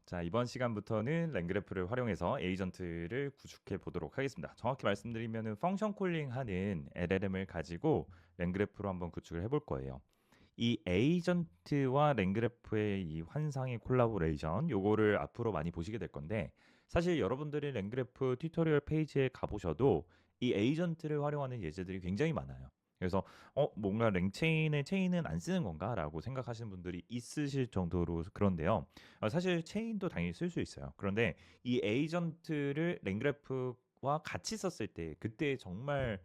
자, 이번 시간부터는 랭그래프를 활용해서 에이전트를 구축해 보도록 하겠습니다. 정확히 말씀드리면은 펑션 콜링 하는 LLM을 가지고 랭그래프로 한번 구축을 해볼 거예요. 이 에이전트와 랭그래프의 이 환상의 콜라보레이션 요거를 앞으로 많이 보시게 될 건데, 사실 여러분들이 랭그래프 튜토리얼 페이지에 가보셔도 이 에이전트를 활용하는 예제들이 굉장히 많아요. 그래서 뭔가 랭체인의 체인은 안 쓰는 건가라고 생각하시는 분들이 있으실 정도로 그런데요. 사실 체인도 당연히 쓸 수 있어요. 그런데 이 에이전트를 랭그래프와 같이 썼을 때 그때 정말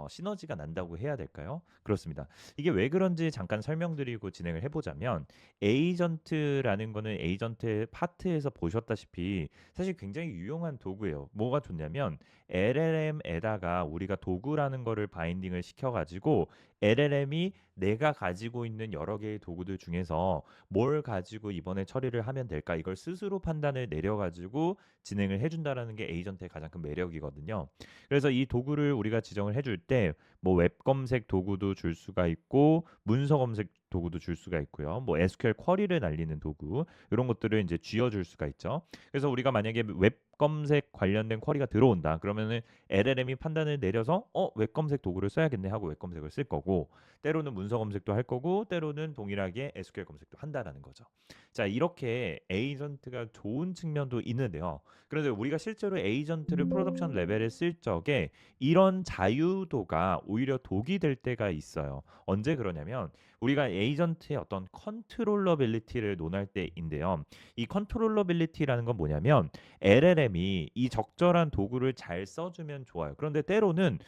시너지가 난다고 해야 될까요? 그렇습니다. 이게 왜 그런지 잠깐 설명드리고 진행을 해보자면, 에이전트라는 거는 에이전트 파트에서 보셨다시피 사실 굉장히 유용한 도구예요. 뭐가 좋냐면 LLM에다가 우리가 도구라는 거를 바인딩을 시켜가지고 LLM이 내가 가지고 있는 여러 개의 도구들 중에서 뭘 가지고 이번에 처리를 하면 될까, 이걸 스스로 판단을 내려가지고 진행을 해준다라는 게 에이전트의 가장 큰 매력이거든요. 그래서 이 도구를 우리가 지정을 해줄 때 뭐 웹 검색 도구도 줄 수가 있고 문서 검색 도구도 줄 수가 있고요. 뭐 SQL 쿼리를 날리는 도구, 이런 것들을 이제 쥐어줄 수가 있죠. 그래서 우리가 만약에 웹 검색 관련된 쿼리가 들어온다 그러면은 LLM이 판단을 내려서 웹 검색 도구를 써야겠네 하고 웹 검색을 쓸 거고, 때로는 문서 검색도 할 거고, 때로는 동일하게 SQL 검색도 한다라는 거죠. 자, 이렇게 에이전트가 좋은 측면도 있는데요. 그런데 우리가 실제로 에이전트를 프로덕션 레벨에 쓸 적에 이런 자유도가 오히려 독이 될 때가 있어요. 언제 그러냐면, 우리가 에이전트의 어떤 컨트롤러빌리티를 논할 때인데요. 이 컨트롤러빌리티라는 건 뭐냐면, LLM이 이 적절한 도구를 잘 써주면 좋아요. 그런데 때로는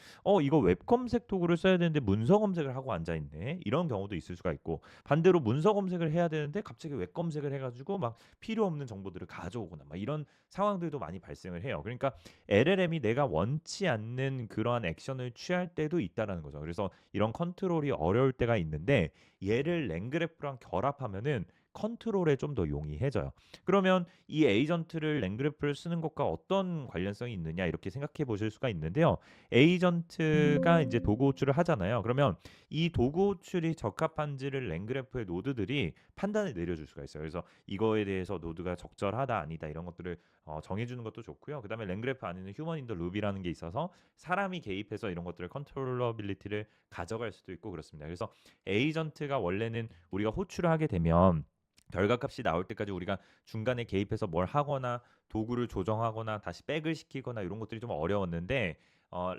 이거 웹 검색 도구를 써야 되는데 문서 검색을 하고 앉아 있네, 이런 경우도 있을 수가 있고, 반대로 문서 검색을 해야 되는데 갑자기 웹 검색을 해가지고 막 필요 없는 정보들을 가져오거나 막 이런 상황들도 많이 발생을 해요. 그러니까 LLM이 내가 원치 않는 그러한 액션을 취할 때도 있다라는 거죠. 그래서 이런 컨트롤이 어려울 때가 있는데, 얘를 랭그래프랑 결합하면은 컨트롤에 좀 더 용이해져요. 그러면 이 에이전트를 랭그래프를 쓰는 것과 어떤 관련성이 있느냐, 이렇게 생각해 보실 수가 있는데요. 에이전트가 이제 도구 호출을 하잖아요. 그러면 이 도구 호출이 적합한지를 랭그래프의 노드들이 판단을 내려줄 수가 있어요. 그래서 이거에 대해서 노드가 적절하다 아니다 이런 것들을 정해주는 것도 좋고요. 그다음에 랭그래프 안에는 휴먼 인 더 룹이라는 게 있어서 사람이 개입해서 이런 것들을 컨트롤러빌리티를 가져갈 수도 있고 그렇습니다. 그래서 에이전트가 원래는 우리가 호출을 하게 되면 결과값이 나올 때까지 우리가 중간에 개입해서 뭘 하거나 도구를 조정하거나 다시 백을 시키거나 이런 것들이 좀 어려웠는데,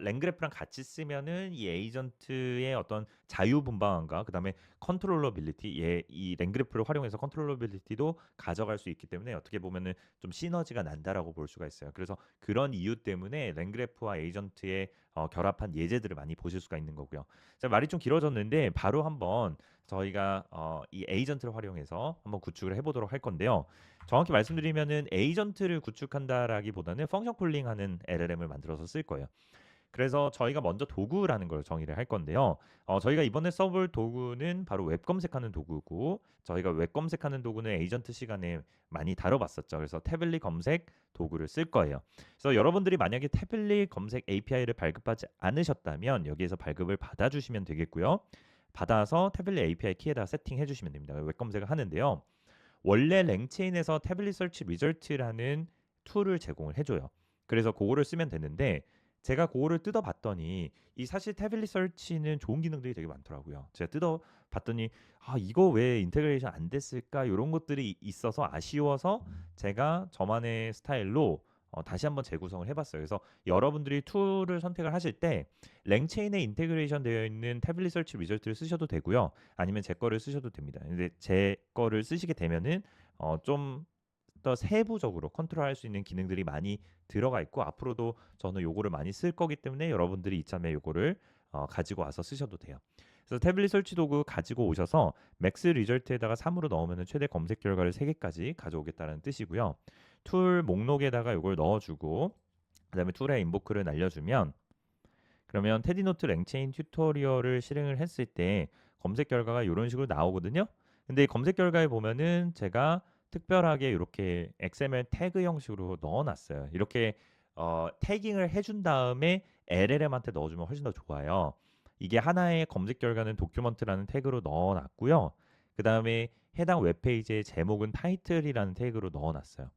랭그래프랑 같이 쓰면은 이 에이전트의 어떤 자유분방함과 그다음에 컨트롤러빌리티, 이 랭그래프를 활용해서 컨트롤러빌리티도 가져갈 수 있기 때문에 어떻게 보면은 좀 시너지가 난다라고 볼 수가 있어요. 그래서 그런 이유 때문에 랭그래프와 에이전트의 결합한 예제들을 많이 보실 수가 있는 거고요. 자, 말이 좀 길어졌는데 바로 한번 저희가 이 에이전트를 활용해서 한번 구축을 해보도록 할 건데요. 정확히 말씀드리면은 에이전트를 구축한다라기보다는 펑션 콜링하는 LLM을 만들어서 쓸 거예요. 그래서 저희가 먼저 도구라는 걸 정의를 할 건데요. 저희가 이번에 써볼 도구는 바로 웹 검색하는 도구고, 저희가 웹 검색하는 도구는 에이전트 시간에 많이 다뤄봤었죠. 그래서 태블릿 검색 도구를 쓸 거예요. 그래서 여러분들이 만약에 태블릿 검색 API를 발급하지 않으셨다면 여기에서 발급을 받아주시면 되겠고요. 받아서 태블릿 API 키에다 세팅해 주시면 됩니다. 웹 검색을 하는데요. 원래 랭체인에서 태블릿 설치 리절트라는 툴을 제공을 해줘요. 그래서 그거를 쓰면 되는데, 제가 그거를 뜯어봤더니 이 사실 태블릿 설치는 좋은 기능들이 되게 많더라고요. 제가 뜯어봤더니 이거 왜 인테그레이션 안 됐을까, 이런 것들이 있어서 아쉬워서 제가 저만의 스타일로 다시 한번 재구성을 해봤어요. 그래서 여러분들이 툴을 선택을 하실 때 랭체인에 인테그레이션 되어 있는 태블릿 설치 리절트를 쓰셔도 되고요. 아니면 제 거를 쓰셔도 됩니다. 근데 제 거를 쓰시게 되면은 좀 더 세부적으로 컨트롤할 수 있는 기능들이 많이 들어가 있고, 앞으로도 저는 요거를 많이 쓸 거기 때문에 여러분들이 이참에 요거를 가지고 와서 쓰셔도 돼요. 그래서 태블릿 설치 도구 가지고 오셔서 맥스 리절트에다가 3으로 넣으면 최대 검색 결과를 3개까지 가져오겠다는 뜻이고요. 툴 목록에다가 요걸 넣어주고, 그다음에 툴의 인보크를 날려주면, 그러면 테디노트 랭체인 튜토리얼을 실행을 했을 때 검색 결과가 이런 식으로 나오거든요. 근데 검색 결과에 보면은 제가 특별하게 이렇게 XML 태그 형식으로 넣어놨어요. 이렇게 태깅을 해준 다음에 LLM한테 넣어주면 훨씬 더 좋아요. 이게 하나의 검색 결과는 도큐먼트라는 태그로 넣어놨고요. 그 다음에 해당 웹페이지의 제목은 타이틀이라는 태그로 넣어놨어요.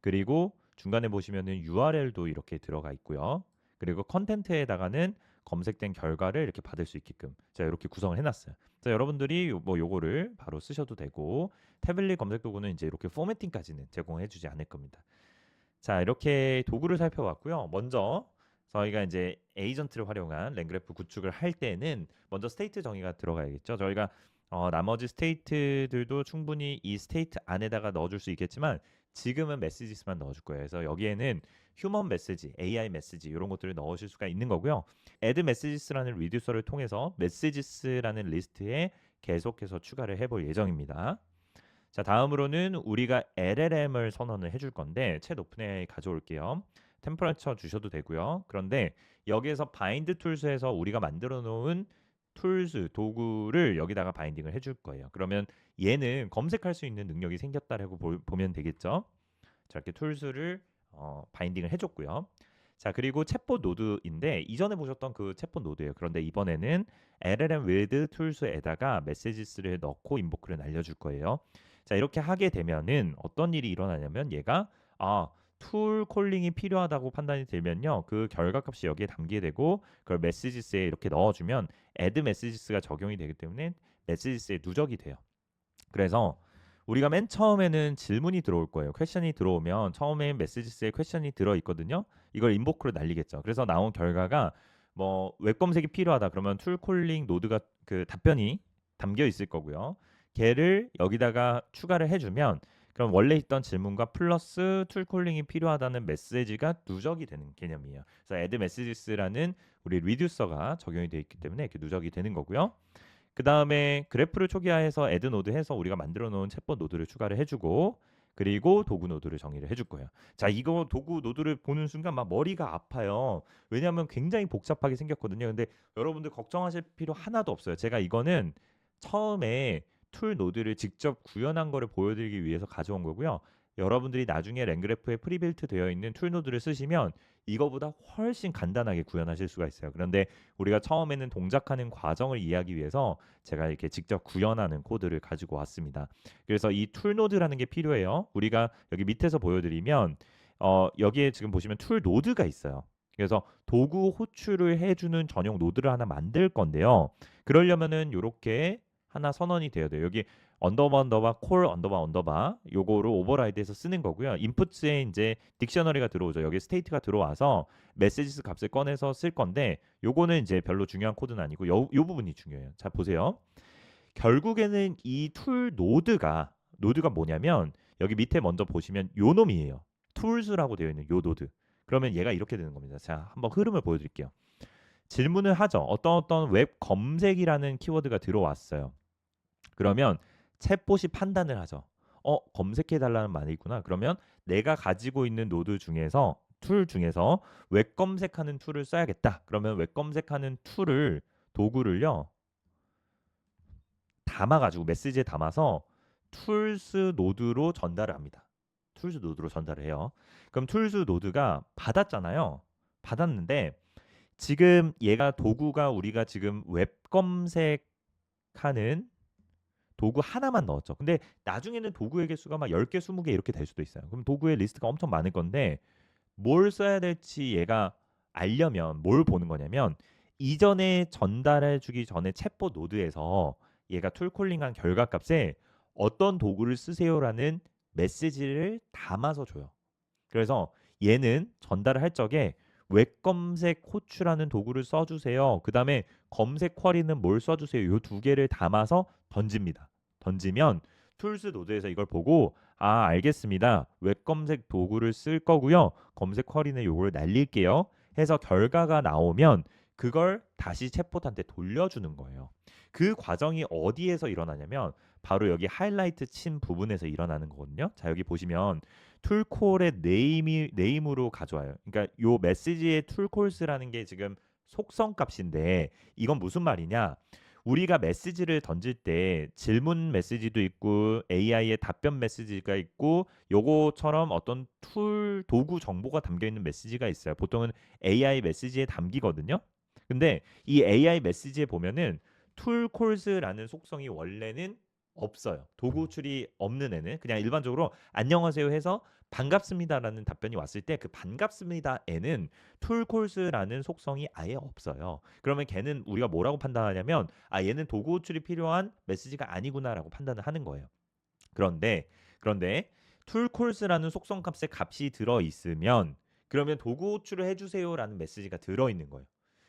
그리고 중간에 보시면은 URL도 이렇게 들어가 있고요. 그리고 컨텐트에다가는 검색된 결과를 이렇게 받을 수 있게끔 제가 이렇게 구성을 해놨어요. 자, 여러분들이 뭐 요거를 바로 쓰셔도 되고 태블릿 검색 도구는 이제 이렇게 포매팅까지는 제공해주지 않을 겁니다. 자, 이렇게 도구를 살펴봤고요. 먼저 저희가 이제 에이전트를 활용한 랭그래프 구축을 할 때는 먼저 스테이트 정의가 들어가야겠죠. 저희가 나머지 스테이트들도 충분히 이 스테이트 안에다가 넣어줄 수 있겠지만 지금은 메시지스만 넣어줄 거예요. 그래서 여기에는 휴먼 메시지, AI 메시지 이런 것들을 넣으실 수가 있는 거고요. add messages라는 리듀서를 통해서 messages라는 리스트에 계속해서 추가를 해볼 예정입니다. 자, 다음으로는 우리가 LLM을 선언을 해줄 건데 챗 오픈AI 가져올게요. 템퍼레처 주셔도 되고요. 그런데 여기에서 바인드 툴스에서 우리가 만들어 놓은 툴스 도구를 여기다가 바인딩을 해줄 거예요. 그러면 얘는 검색할 수 있는 능력이 생겼다라고 보면 되겠죠. 자, 이렇게 툴스를 바인딩을 해줬고요. 자, 그리고 챗봇 노드인데 이전에 보셨던 그 챗봇 노드예요. 그런데 이번에는 LLM with 툴스에다가 메시지스를 넣고 인보크를 날려줄 거예요. 자, 이렇게 하게 되면은 어떤 일이 일어나냐면 얘가 툴 콜링이 필요하다고 판단이 들면요, 그 결과값이 여기에 담기게 되고 그걸 메시지스에 이렇게 넣어주면 add 메시지스가 적용이 되기 때문에 메시지스에 누적이 돼요. 그래서 우리가 맨 처음에는 질문이 들어올 거예요. 퀘션이 들어오면 처음에 메시지스에 퀘션이 들어 있거든요. 이걸 인보크로 날리겠죠. 그래서 나온 결과가 뭐 웹 검색이 필요하다 그러면 툴 콜링 노드가 그 답변이 담겨 있을 거고요. 걔를 여기다가 추가를 해주면 그럼 원래 있던 질문과 플러스 툴 콜링이 필요하다는 메시지가 누적이 되는 개념이에요. 그래서 add messages라는 우리 리듀서가 적용이 되어 있기 때문에 이렇게 누적이 되는 거고요. 그 다음에 그래프를 초기화해서 add 노드 해서 우리가 만들어 놓은 챗봇 노드를 추가를 해주고 그리고 도구 노드를 정의를 해줄 거예요. 자, 이거 도구 노드를 보는 순간 막 머리가 아파요. 왜냐하면 굉장히 복잡하게 생겼거든요. 근데 여러분들 걱정하실 필요 하나도 없어요. 제가 이거는 처음에 툴 노드를 직접 구현한 거를 보여드리기 위해서 가져온 거고요. 여러분들이 나중에 랭그래프에 프리빌트 되어 있는 툴 노드를 쓰시면 이거보다 훨씬 간단하게 구현하실 수가 있어요. 그런데 우리가 처음에는 동작하는 과정을 이해하기 위해서 제가 이렇게 직접 구현하는 코드를 가지고 왔습니다. 그래서 이 툴 노드라는 게 필요해요. 우리가 여기 밑에서 보여드리면 여기에 지금 보시면 툴 노드가 있어요. 그래서 도구 호출을 해주는 전용 노드를 하나 만들 건데요. 그러려면은 이렇게 하나 선언이 되어야 돼요. 여기 언더바 콜 언더바 요거로 오버라이드해서 쓰는 거고요. 인풋에 이제 딕셔너리가 들어오죠. 여기 스테이트가 들어와서 메시지스 값을 꺼내서 쓸 건데 요거는 이제 별로 중요한 코드는 아니고 요 부분이 중요해요. 자, 보세요. 결국에는 이 툴 노드가 뭐냐면 여기 밑에 먼저 보시면 요 놈이에요. 툴스라고 되어 있는 요 노드. 그러면 얘가 이렇게 되는 겁니다. 자, 한번 흐름을 보여드릴게요. 질문을 하죠. 어떤 웹 검색이라는 키워드가 들어왔어요. 그러면 챗봇이 판단을 하죠. 검색해달라는 말이 있구나. 그러면 내가 가지고 있는 노드 중에서 툴 중에서 웹 검색하는 툴을 써야겠다. 그러면 웹 검색하는 툴을 도구를요 담아가지고 메시지에 담아서 툴스 노드로 전달을 합니다. 툴스 노드로 전달을 해요. 그럼 툴스 노드가 받았잖아요. 받았는데 지금 얘가 도구가 우리가 지금 웹 검색하는 도구 하나만 넣었죠. 근데 나중에는 도구의 개수가 막 10개, 20개 이렇게 될 수도 있어요. 그럼 도구의 리스트가 엄청 많을 건데 뭘 써야 될지 얘가 알려면 뭘 보는 거냐면 이전에 전달해 주기 전에 챗봇 노드에서 얘가 툴콜링한 결과값에 어떤 도구를 쓰세요라는 메시지를 담아서 줘요. 그래서 얘는 전달을 할 적에 웹 검색 호출하는 도구를 써주세요. 그 다음에 검색 쿼리는 뭘 써주세요. 이 두 개를 담아서 던집니다. 던지면 툴스 노드에서 이걸 보고 알겠습니다. 웹 검색 도구를 쓸 거고요. 검색 쿼리는 요걸 날릴게요. 해서 결과가 나오면 그걸 다시 챗봇한테 돌려주는 거예요. 그 과정이 어디에서 일어나냐면 바로 여기 하이라이트 친 부분에서 일어나는 거거든요. 자, 여기 보시면 툴콜의 네임으로 가져와요. 그러니까 요 메시지의 툴콜스라는 게 지금 속성 값인데 이건 무슨 말이냐? 우리가 메시지를 던질 때 질문 메시지도 있고 AI의 답변 메시지가 있고 요거처럼 어떤 툴 도구 정보가 담겨 있는 메시지가 있어요. 보통은 AI 메시지에 담기거든요. 근데 이 AI 메시지에 보면은 툴콜스라는 속성이 원래는 없어요. 도구 호출이 없는 애는 그냥 일반적으로 안녕하세요 해서 반갑습니다라는 답변이 왔을 때 그 반갑습니다에는 툴콜스라는 속성이 아예 없어요. 그러면 걔는 우리가 뭐라고 판단하냐면 아 얘는 도구 호출이 필요한 메시지가 아니구나라고 판단을 하는 거예요. 그런데 툴콜스라는 속성 값에 값이 들어 있으면 그러면 도구 호출을 해주세요라는 메시지가 들어 있는 거예요.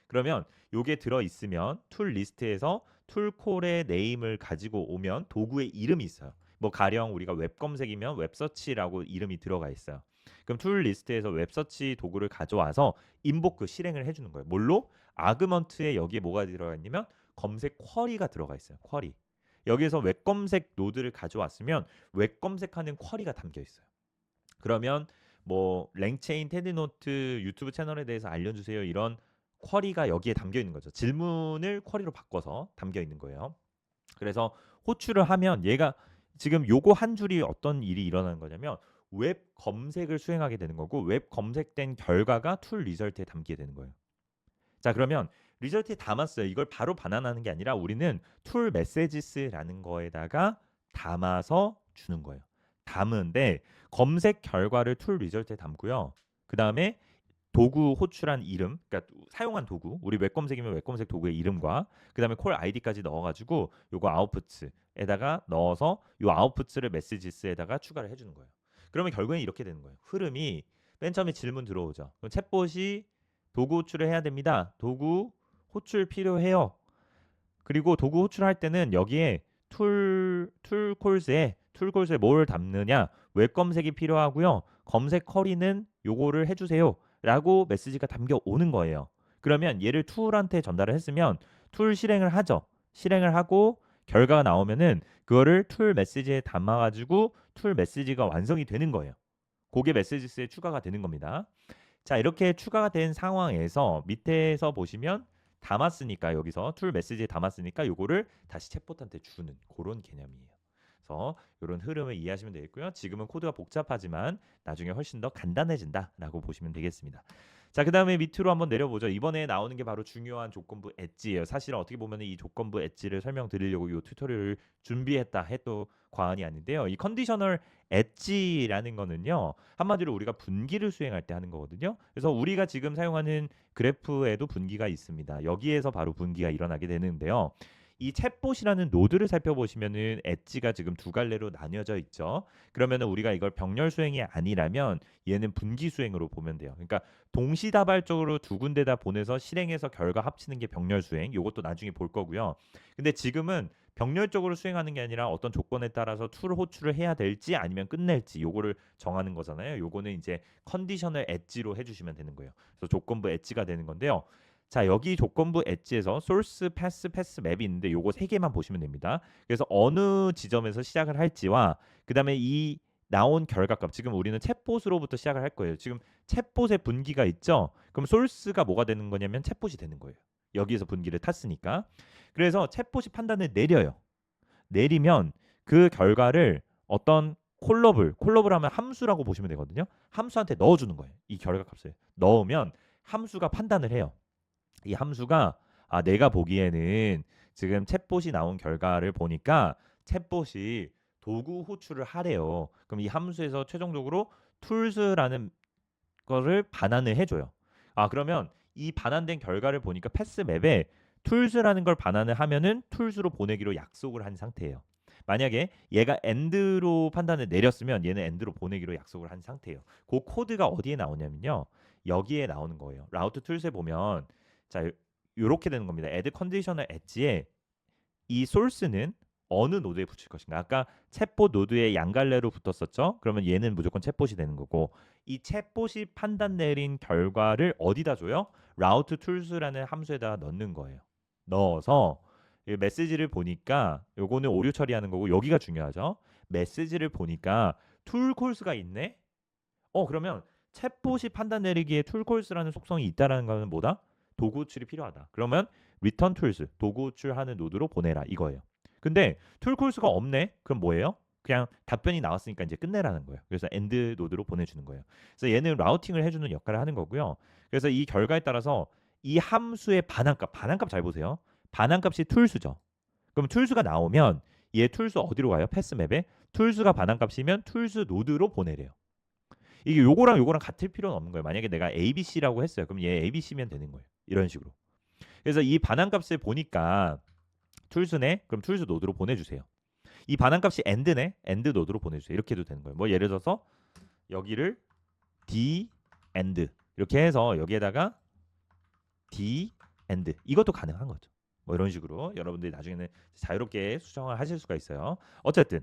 그러면 요게 들어 있으면 툴 리스트에서 툴콜의 네임을 가지고 오면 도구의 이름이 있어요. 뭐 가령 우리가 웹 검색이면 웹서치라고 이름이 들어가 있어요. 그럼 툴 리스트에서 웹서치 도구를 가져와서 인보크 실행을 해주는 거예요. 뭘로? 아그먼트에 여기에 뭐가 들어가 있냐면 검색 쿼리가 들어가 있어요. 쿼리. 여기에서 웹 검색 노드를 가져왔으면 웹 검색하는 쿼리가 담겨 있어요. 그러면 뭐 랭체인 테드노트 유튜브 채널에 대해서 알려주세요 이런 쿼리가 여기에 담겨 있는 거죠. 질문을 쿼리로 바꿔서 담겨 있는 거예요. 그래서 호출을 하면 얘가 지금 요거 한 줄이 어떤 일이 일어나는 거냐면 웹 검색을 수행하게 되는 거고 웹 검색된 결과가 툴 리절트에 담기게 되는 거예요. 자 그러면 리절트에 담았어요. 이걸 바로 반환하는 게 아니라 우리는 툴 메시지스라는 거에다가 담아서 주는 거예요. 담은데 검색 결과를 툴 리절트에 담고요. 그 다음에 도구 호출한 이름, 그러니까 사용한 도구, 우리 웹 검색이면 웹 검색 도구의 이름과 그 다음에 콜 아이디까지 넣어가지고 요거 아웃풋에다가 넣어서 요 아웃풋을 메시지스에다가 추가를 해주는 거예요. 그러면 결국엔 이렇게 되는 거예요. 흐름이 맨 처음에 질문 들어오죠. 그럼 챗봇이 도구 호출을 해야 됩니다. 도구 호출 필요해요. 그리고 도구 호출할 때는 여기에 툴콜스에 뭘 담느냐 웹 검색이 필요하고요. 검색 쿼리는 요거를 해주세요. 라고 메시지가 담겨 오는 거예요. 그러면 얘를 툴한테 전달을 했으면 툴 실행을 하죠. 실행을 하고 결과가 나오면은 그거를 툴 메시지에 담아가지고 툴 메시지가 완성이 되는 거예요. 그게 메시지스에 추가가 되는 겁니다. 자 이렇게 추가가 된 상황에서 밑에서 보시면 담았으니까 여기서 툴 메시지에 담았으니까 요거를 다시 챗봇한테 주는 그런 개념이에요. 그래서 이런 흐름을 이해하시면 되겠고요. 지금은 코드가 복잡하지만 나중에 훨씬 더 간단해진다라고 보시면 되겠습니다. 자, 그 다음에 밑으로 한번 내려보죠. 이번에 나오는 게 바로 중요한 조건부 엣지예요. 사실은 어떻게 보면 이 조건부 엣지를 설명드리려고 이 튜토리얼을 준비했다 해도 과언이 아닌데요. 이 컨디셔널 엣지라는 거는요. 한마디로 우리가 분기를 수행할 때 하는 거거든요. 그래서 우리가 지금 사용하는 그래프에도 분기가 있습니다. 여기에서 바로 분기가 일어나게 되는데요. 이 챗봇이라는 노드를 살펴보시면은 엣지가 지금 두 갈래로 나뉘어져 있죠. 그러면은 우리가 이걸 병렬 수행이 아니라면 얘는 분기 수행으로 보면 돼요. 그러니까 동시다발적으로 두 군데다 보내서 실행해서 결과 합치는 게 병렬 수행. 요것도 나중에 볼 거고요. 근데 지금은 병렬적으로 수행하는 게 아니라 어떤 조건에 따라서 툴 호출을 해야 될지 아니면 끝낼지 요거를 정하는 거잖아요. 요거는 이제 컨디셔널 엣지로 해주시면 되는 거예요. 그래서 조건부 엣지가 되는 건데요. 자 여기 조건부 엣지에서 소스, 패스 맵이 있는데 요거 세 개만 보시면 됩니다. 그래서 어느 지점에서 시작을 할지와 그 다음에 이 나온 결과값 지금 우리는 챗봇으로부터 시작을 할 거예요. 지금 챗봇의 분기가 있죠. 그럼 소스가 뭐가 되는 거냐면 챗봇이 되는 거예요. 여기에서 분기를 탔으니까. 그래서 챗봇이 판단을 내려요. 내리면 그 결과를 어떤 콜러블 하면 함수라고 보시면 되거든요. 함수한테 넣어주는 거예요. 이 결과값을 넣으면 함수가 판단을 해요. 이 함수가 아 내가 보기에는 지금 챗봇이 나온 결과를 보니까 챗봇이 도구 호출을 하래요. 그럼 이 함수에서 최종적으로 툴스라는 거를 반환을 해줘요. 아 그러면 이 반환된 결과를 보니까 패스맵에 툴스라는 걸 반환을 하면은 툴스로 보내기로 약속을 한 상태예요. 만약에 얘가 엔드로 판단을 내렸으면 얘는 엔드로 보내기로 약속을 한 상태예요. 그 코드가 어디에 나오냐면요. 여기에 나오는 거예요. 라우트 툴스에 보면 자 이렇게 되는 겁니다. add conditional 엣지에 이 소스는 어느 노드에 붙일 것인가. 아까 챗봇 노드에 양갈래로 붙었었죠. 그러면 얘는 무조건 챗봇이 되는 거고 이 챗봇이 판단 내린 결과를 어디다 줘요? route tools라는 함수에다 넣는 거예요. 넣어서 이 메시지를 보니까 요거는 오류 처리하는 거고 여기가 중요하죠. 메시지를 보니까 툴콜스가 있네. 그러면 챗봇이 판단 내리기에 툴콜스라는 속성이 있다라는 거는 뭐다? 도구 호출이 필요하다. 그러면 return tools 도구 호출하는 노드로 보내라 이거예요. 근데 툴콜스가 없네. 그럼 뭐예요? 그냥 답변이 나왔으니까 이제 끝내라는 거예요. 그래서 end 노드로 보내주는 거예요. 그래서 얘는 라우팅을 해주는 역할을 하는 거고요. 그래서 이 결과에 따라서 이 함수의 반환값 잘 보세요. 반환값이 툴수죠. 그럼 툴수가 나오면 얘 툴스 어디로 가요? 패스맵에. 툴스가 반환값이면 툴스 노드로 보내래요. 이게 요거랑 같을 필요는 없는 거예요. 만약에 내가 ABC라고 했어요. 그럼 얘 ABC면 되는 거예요. 이런 식으로. 그래서 이 반환값을 보니까 툴스네. 그럼 툴스 노드로 보내주세요. 이 반환값이 end네. end 노드로 보내주세요. 이렇게 해도 되는 거예요. 뭐 예를 들어서 여기를 D end 이렇게 해서 여기에다가 D end 이것도 가능한 거죠. 뭐 이런 식으로 여러분들이 나중에는 자유롭게 수정을 하실 수가 있어요. 어쨌든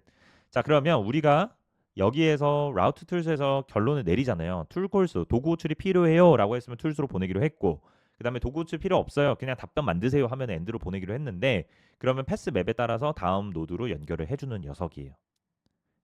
자 그러면 우리가 여기에서 라우트 툴스에서 결론을 내리잖아요. 툴콜스 도구 호출이 필요해요 라고 했으면 툴스로 보내기로 했고 그 다음에 도구 호출 필요 없어요. 그냥 답변 만드세요 하면 엔드로 보내기로 했는데 그러면 패스 맵에 따라서 다음 노드로 연결을 해주는 녀석이에요.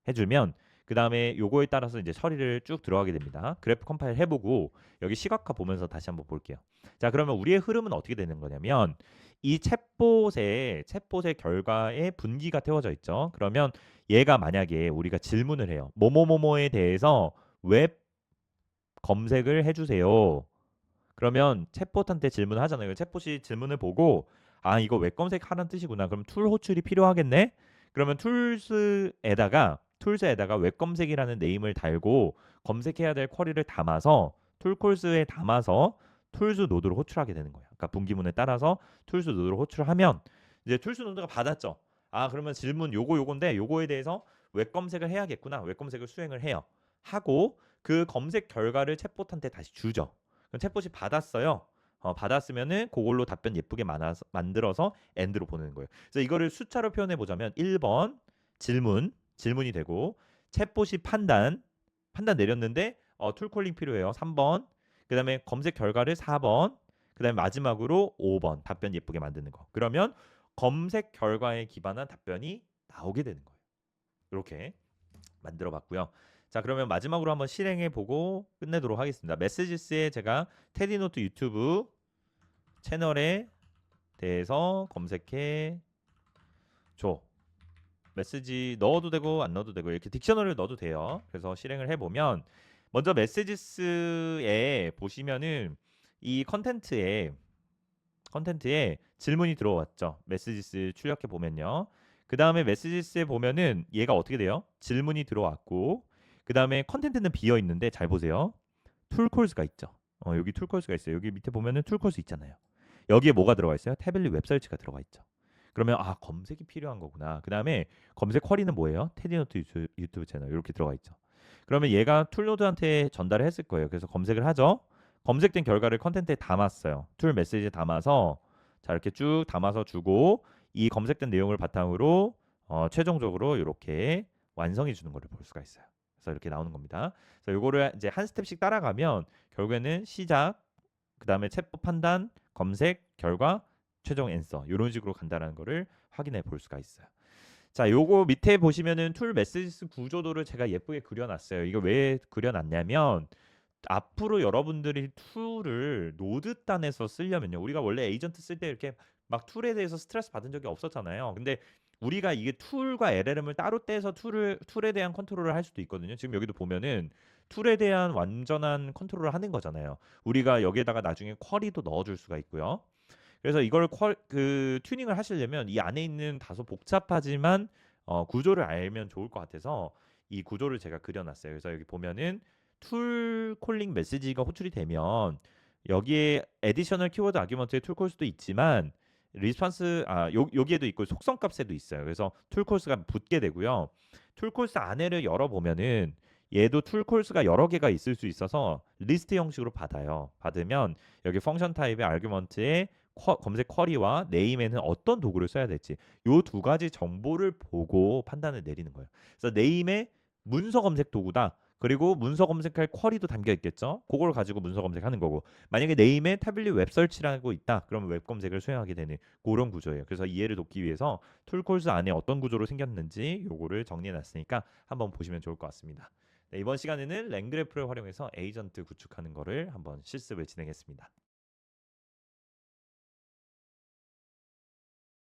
해주면 그 다음에 요거에 따라서 이제 처리를 쭉 들어가게 됩니다. 그래프 컴파일 해보고 여기 시각화 보면서 다시 한번 볼게요. 자 그러면 우리의 흐름은 어떻게 되는 거냐면 이 챗봇의 결과에 분기가 태워져 있죠. 그러면 얘가 만약에 우리가 질문을 해요. 뭐뭐뭐뭐에 대해서 웹 검색을 해주세요. 그러면 챗봇한테 질문을 하잖아요. 챗봇이 질문을 보고 아 이거 웹 검색하라는 뜻이구나. 그럼 툴 호출이 필요하겠네. 그러면 툴스에다가 웹 검색이라는 네임을 달고 검색해야 될 쿼리를 담아서 툴콜스에 담아서 툴스 노드로 호출하게 되는 거예요. 그러니까 분기문에 따라서 툴스 노드로 호출하면 이제 툴스 노드가 받았죠. 아 그러면 질문 요건데 요거에 대해서 웹 검색을 해야겠구나. 웹 검색을 수행을 해요. 하고 그 검색 결과를 챗봇한테 다시 주죠. 그럼 챗봇이 받았어요. 받았으면은 그걸로 답변 예쁘게 만들어서 엔드로 보내는 거예요. 그래서 이거를 숫자로 표현해 보자면 1번 질문이 되고 챗봇이 판단 내렸는데 툴콜링 필요해요. 3번. 그다음에 검색 결과를 4번. 그다음에 마지막으로 5번 답변 예쁘게 만드는 거. 그러면 검색 결과에 기반한 답변이 나오게 되는 거예요. 이렇게 만들어 봤고요. 자 그러면 마지막으로 한번 실행해 보고 끝내도록 하겠습니다. 메시지스에 제가 테디노트 유튜브 채널에 대해서 검색해 줘. 메시지 넣어도 되고 안 넣어도 되고 이렇게 딕셔너리를 넣어도 돼요. 그래서 실행을 해보면 먼저 메시지스에 보시면은 이 컨텐트에 질문이 들어왔죠. 메시지스 출력해 보면요. 그 다음에 메시지스에 보면은 얘가 어떻게 돼요? 질문이 들어왔고 그 다음에 컨텐트는 비어 있는데 잘 보세요. 툴콜스가 있죠. 여기 툴콜스가 있어요. 여기 밑에 보면은 툴콜스 있잖아요. 여기에 뭐가 들어가 있어요? 태블릿 웹서치가 들어가 있죠. 그러면 아 검색이 필요한 거구나. 그 다음에 검색 쿼리는 뭐예요? 테디노트 유튜브 채널 이렇게 들어가 있죠. 그러면 얘가 툴노드한테 전달을 했을 거예요. 그래서 검색을 하죠. 검색된 결과를 컨텐츠에 담았어요. 툴 메시지에 담아서 자 이렇게 쭉 담아서 주고 이 검색된 내용을 바탕으로 최종적으로 이렇게 완성해 주는 것을 볼 수가 있어요. 그래서 이렇게 나오는 겁니다. 그래서 이거를 이제 한 스텝씩 따라가면 결국에는 시작, 그 다음에 챗봇 판단, 검색, 결과, 최종 앤서 이런 식으로 간다는 거를 확인해 볼 수가 있어요. 자, 요거 밑에 보시면은 툴 메시지스 구조도를 제가 예쁘게 그려놨어요. 이거 왜 그려놨냐면 앞으로 여러분들이 툴을 노드 단에서 쓰려면요. 우리가 원래 에이전트 쓸 때 이렇게 막 툴에 대해서 스트레스 받은 적이 없었잖아요. 근데 우리가 이게 툴과 LLM을 따로 떼서 툴에 대한 컨트롤을 할 수도 있거든요. 지금 여기도 보면은 툴에 대한 완전한 컨트롤을 하는 거잖아요. 우리가 여기에다가 나중에 쿼리도 넣어줄 수가 있고요. 그래서 이걸 튜닝을 하시려면 이 안에 있는 다소 복잡하지만 구조를 알면 좋을 것 같아서 이 구조를 제가 그려놨어요. 그래서 여기 보면은 툴 콜링 메시지가 호출이 되면 여기에 에디셔널 키워드 아규먼트에 툴 콜스도 있지만 리스폰스 여기에도 있고 속성 값에도 있어요. 그래서 툴 콜스가 붙게 되고요. 툴 콜스 안에를 열어 보면은 얘도 툴 콜스가 여러 개가 있을 수 있어서 리스트 형식으로 받으면 여기 펑션 타입의 아규먼트에 검색 쿼리와 네임에는 어떤 도구를 써야 될지 요 두 가지 정보를 보고 판단을 내리는 거예요. 그래서 네임에 문서 검색 도구다. 그리고 문서 검색할 쿼리도 담겨 있겠죠. 그걸 가지고 문서 검색하는 거고 만약에 네임에 태블릿 웹서치라고 있다. 그러면 웹 검색을 수행하게 되는 그런 구조예요. 그래서 이해를 돕기 위해서 툴콜스 안에 어떤 구조로 생겼는지 요거를 정리해 놨으니까 한번 보시면 좋을 것 같습니다. 네, 이번 시간에는 랭그래프를 활용해서 에이전트 구축하는 거를 한번 실습을 진행했습니다.